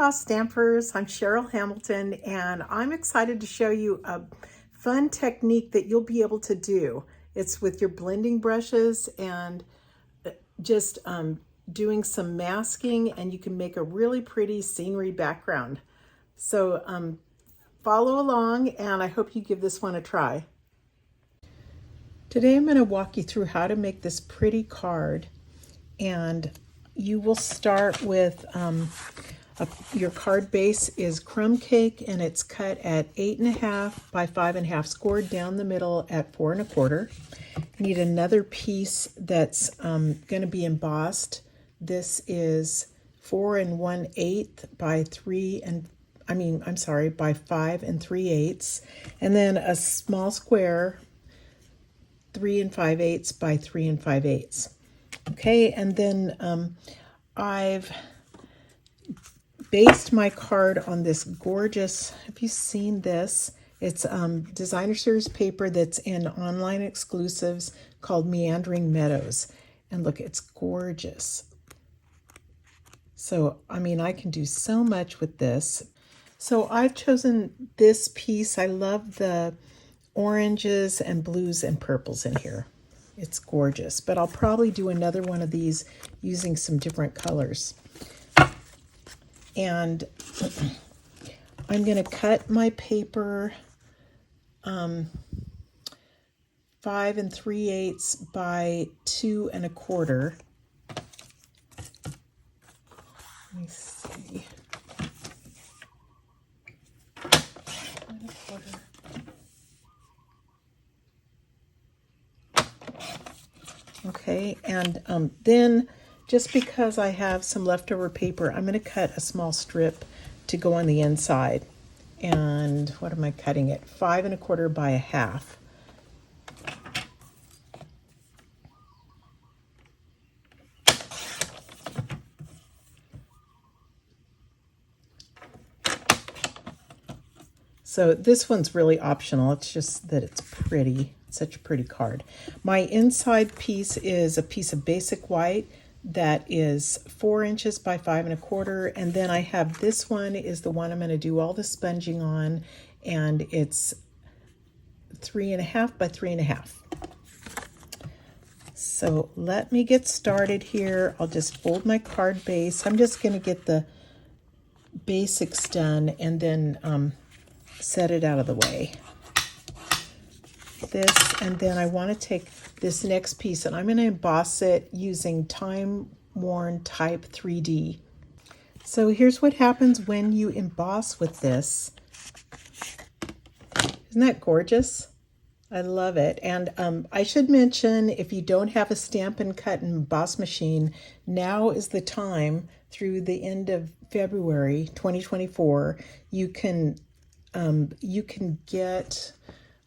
Aloha Stampers, I'm Cheryl Hamilton, and I'm excited to show you a fun technique that you'll be able to do. It's with your blending brushes and just doing some masking, and you can make a really pretty scenery background. So follow along, and I hope you give this one a try. Today I'm going to walk you through how to make this pretty card, and you will start with your card base is crumb cake, and it's cut at 8.5 by 5.5, scored down the middle at 4 1/4. You need another piece that's going to be embossed. This is 4 1/8 by 5 3/8, and then a small square 3 5/8 by 3 5/8. Okay, and then I've based my card on this gorgeous, have you seen this? It's designer series paper that's in online exclusives called Meandering Meadows. And look, it's gorgeous. So, I mean, I can do so much with this. So I've chosen this piece. I love the oranges and blues and purples in here. It's gorgeous, but I'll probably do another one of these using some different colors. And I'm going to cut my paper 5 3/8 by 2 1/4. Let me see. 2 1/4. Okay, and then just because I have some leftover paper, I'm going to cut a small strip to go on the inside. And what am I cutting it? 5 1/4 by 1/2. So this one's really optional. It's just that it's pretty. It's such a pretty card. My inside piece is a piece of basic white that is 4 inches by 5 1/4, and then I have this one is the one I'm going to do all the sponging on, and it's 3 1/2 by 3 1/2. So let me get started here. I'll just fold my card base. I'm just going to get the basics done and then set it out of the way. This, and then I want to take this next piece and I'm going to emboss it using Time Worn Type 3D. So here's what happens when you emboss with this. Isn't that gorgeous? I love it. And I should mention, if you don't have a Stampin' Cut and Emboss machine, now is the time through the end of February 2024. You can get,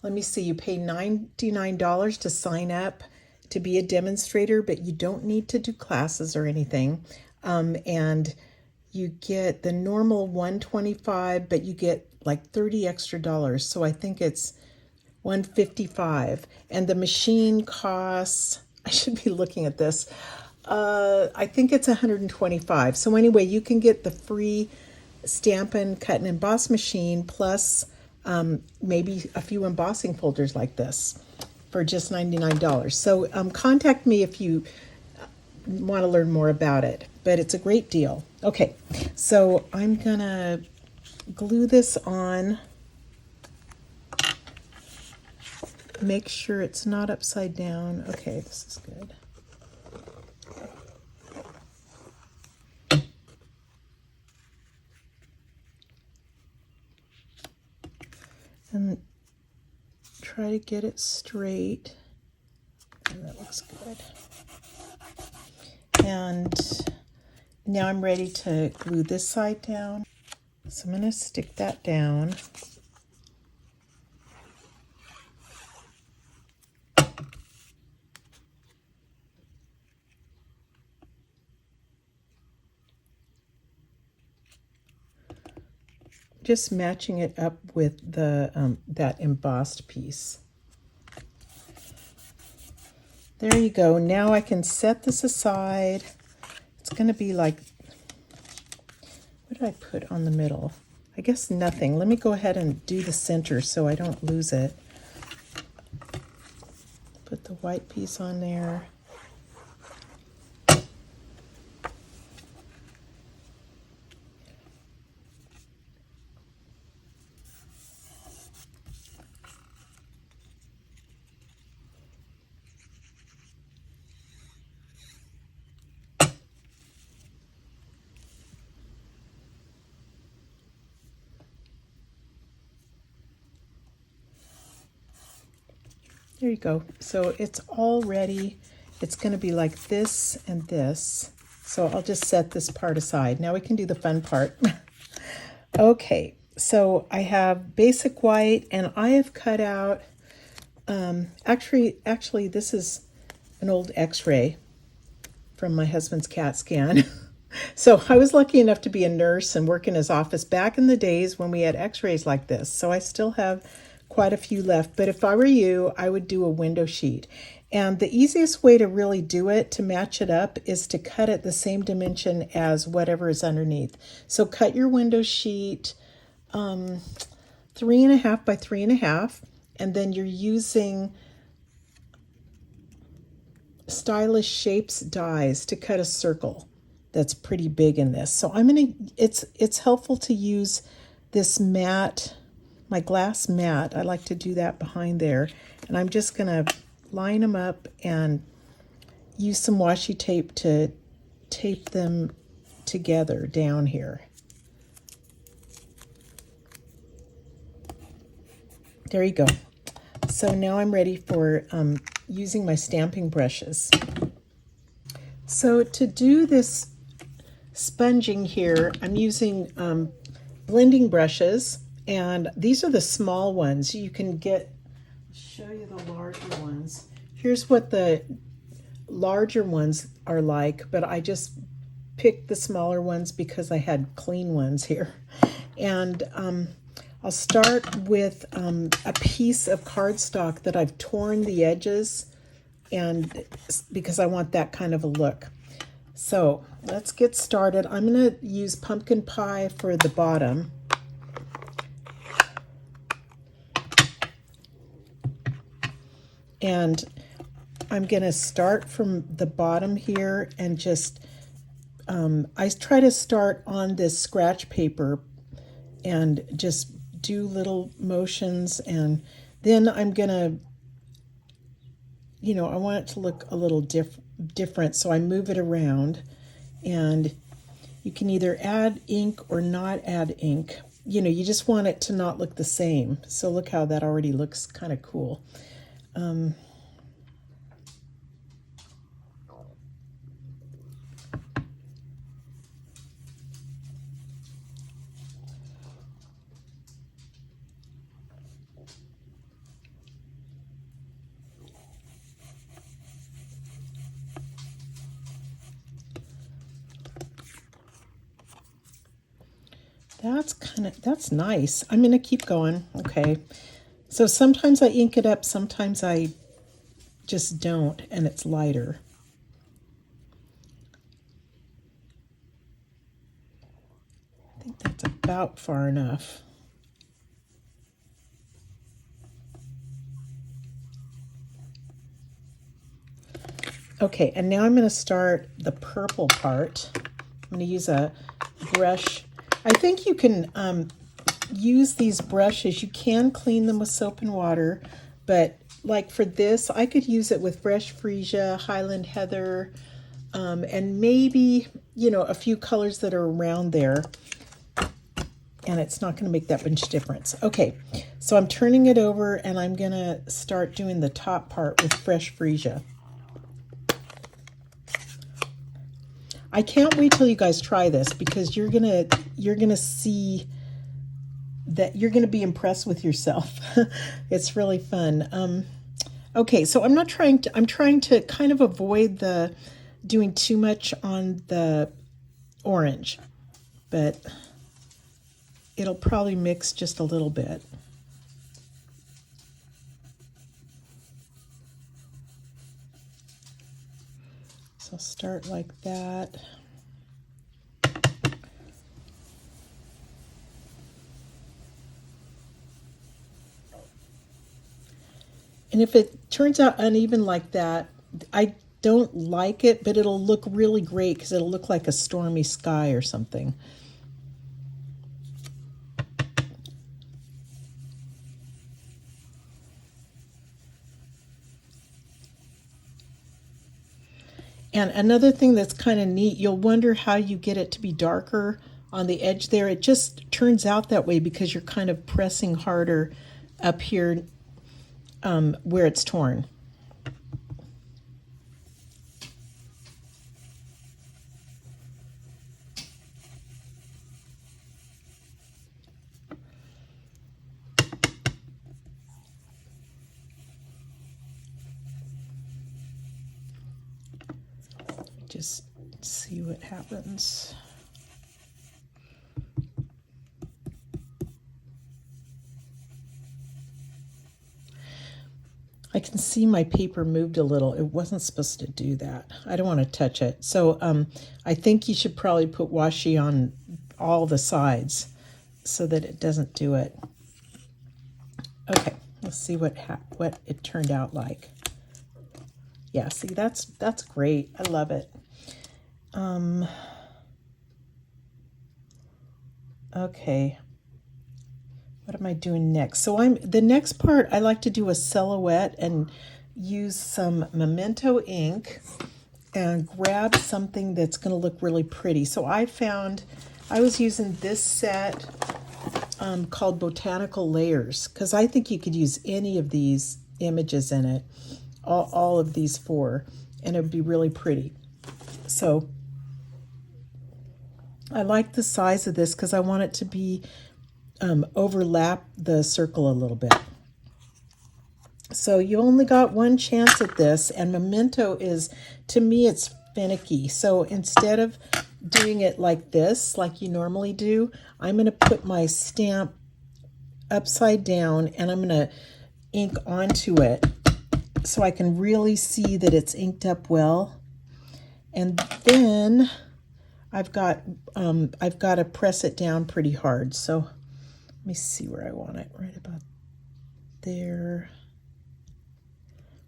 let me see, you pay $99 to sign up to be a demonstrator, but you don't need to do classes or anything. And you get the normal $125, but you get like $30 extra. So I think it's $155. And the machine costs, I should be looking at this, I think it's $125. So anyway, you can get the free Stampin' Cut and Emboss machine plus maybe a few embossing folders like this for just $99. So contact me if you want to learn more about it, but it's a great deal. Okay, so I'm gonna glue this on. Make sure it's not upside down. Okay, this is good. And try to get it straight. And that looks good. And now I'm ready to glue this side down. So I'm going to stick that down. Just matching it up with the that embossed piece. There you go. Now I can set this aside. It's going to be like, what did I put on the middle? I guess nothing. Let me go ahead and do the center so I don't lose it. Put the white piece on there. There you go. So it's all ready. It's going to be like this and this. So I'll just set this part aside. Now we can do the fun part. Okay, so I have basic white, and I have cut out, actually this is an old x-ray from my husband's CAT scan. So I was lucky enough to be a nurse and work in his office back in the days when we had x-rays like this. So I still have quite a few left. But if I were you, I would do a window sheet. And the easiest way to really do it, to match it up, is to cut it the same dimension as whatever is underneath. So cut your window sheet 3.5 by 3.5, and then you're using Stylish Shapes dies to cut a circle that's pretty big in this. So it's helpful to use this mat, my glass mat. I like to do that behind there. And I'm just gonna line them up and use some washi tape to tape them together down here. There you go. So now I'm ready for using my stamping brushes. So to do this sponging here, I'm using blending brushes, and these are the small ones. You can get, I'll show you the larger ones. Here's what the larger ones are like, but I just picked the smaller ones because I had clean ones here. And I'll start with a piece of cardstock that I've torn the edges, and because I want that kind of a look. So let's get started. I'm going to use pumpkin pie for the bottom. And I'm going to start from the bottom here and just, I try to start on this scratch paper and just do little motions, and then I'm going to, I want it to look a little different, so I move it around, and you can either add ink or not add ink. You just want it to not look the same. So look how that already looks kind of cool. That's nice. I'm going to keep going. Okay. So sometimes I ink it up, sometimes I just don't, and it's lighter. I think that's about far enough. Okay, and now I'm going to start the purple part. I'm going to use a brush. I think you can use these brushes. You can clean them with soap and water, but like for this, I could use it with Fresh Freesia, Highland Heather, and maybe, a few colors that are around there. And it's not going to make that much difference. Okay, so I'm turning it over, and I'm going to start doing the top part with Fresh Freesia. I can't wait till you guys try this, because you're gonna see that you're gonna be impressed with yourself. It's really fun. Okay, so I'm trying to kind of avoid doing too much on the orange, but it'll probably mix just a little bit. So start like that. And if it turns out uneven like that, I don't like it, but it'll look really great because it'll look like a stormy sky or something. And another thing that's kind of neat, you'll wonder how you get it to be darker on the edge there. It just turns out that way because you're kind of pressing harder up here where it's torn. Just see what happens. I can see my paper moved a little. It wasn't supposed to do that. I don't want to touch it. So I think you should probably put washi on all the sides so that it doesn't do it. Okay, let's see what it turned out like. Yeah, see, that's great. I love it. Okay. What am I doing next? So the next part, I like to do a silhouette and use some Memento ink and grab something that's going to look really pretty. So I was using this set called Botanical Layers because I think you could use any of these images in it, all of these four, and it would be really pretty. So I like the size of this because I want it to be overlap the circle a little bit. So you only got one chance at this, and Memento is, to me, it's finicky. So instead of doing it like this, like you normally do, I'm going to put my stamp upside down and I'm going to ink onto it so I can really see that it's inked up well. And then I've got to press it down pretty hard. So let me see where I want it, right about there.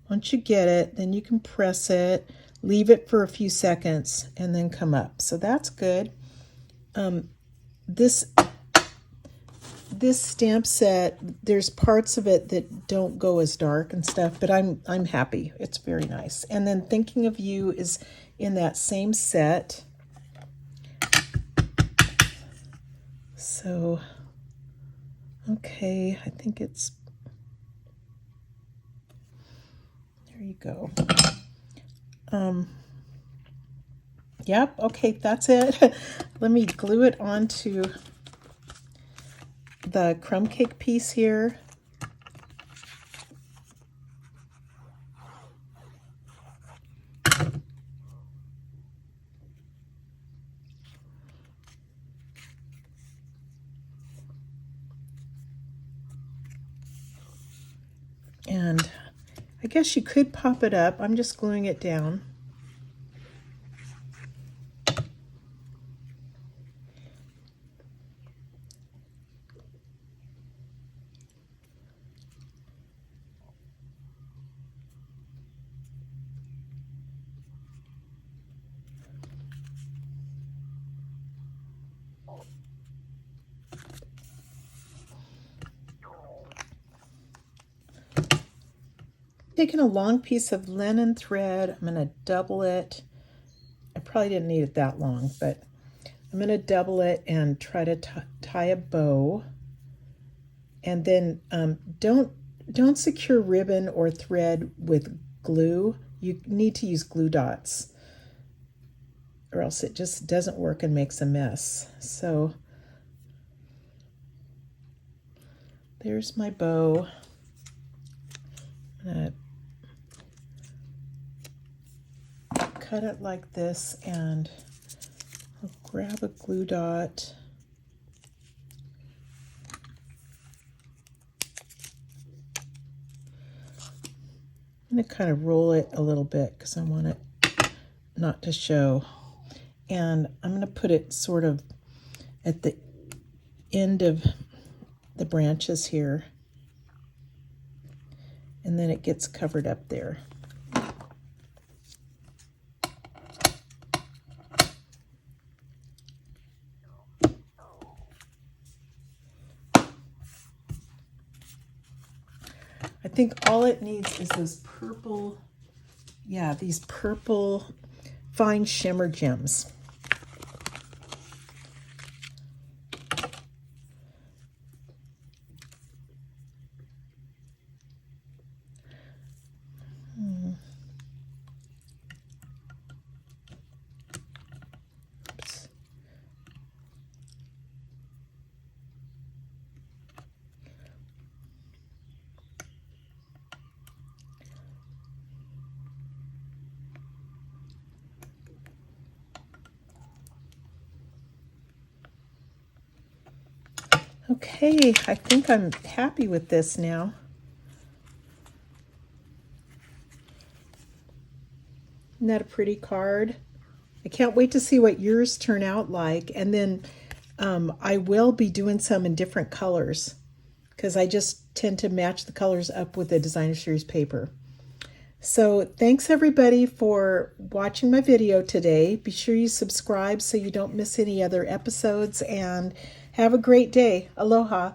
Once you get it, then you can press it, leave it for a few seconds, and then come up. So that's good. This stamp set, there's parts of it that don't go as dark and stuff, but I'm happy. It's very nice. And then Thinking of You is in that same set. So okay, I think it's, there you go. Yep, okay, that's it. Let me glue it onto the crumb cake piece here. And I guess you could pop it up. I'm just gluing it down. Taking a long piece of linen thread, I'm going to double it. I probably didn't need it that long, but I'm going to double it and try to tie a bow. And then don't secure ribbon or thread with glue. You need to use glue dots, or else it just doesn't work and makes a mess. So there's my bow. I'm going to cut it like this, and I'll grab a glue dot. I'm going to kind of roll it a little bit because I want it not to show. And I'm going to put it sort of at the end of the branches here. and then it gets covered up there. I think all it needs is those purple, yeah, these purple fine shimmer gems. Okay, I think I'm happy with this now. Isn't that a pretty card? I can't wait to see what yours turn out like. And then I will be doing some in different colors because I just tend to match the colors up with the designer series paper. So thanks everybody for watching my video today. Be sure you subscribe so you don't miss any other episodes, and have a great day. Aloha.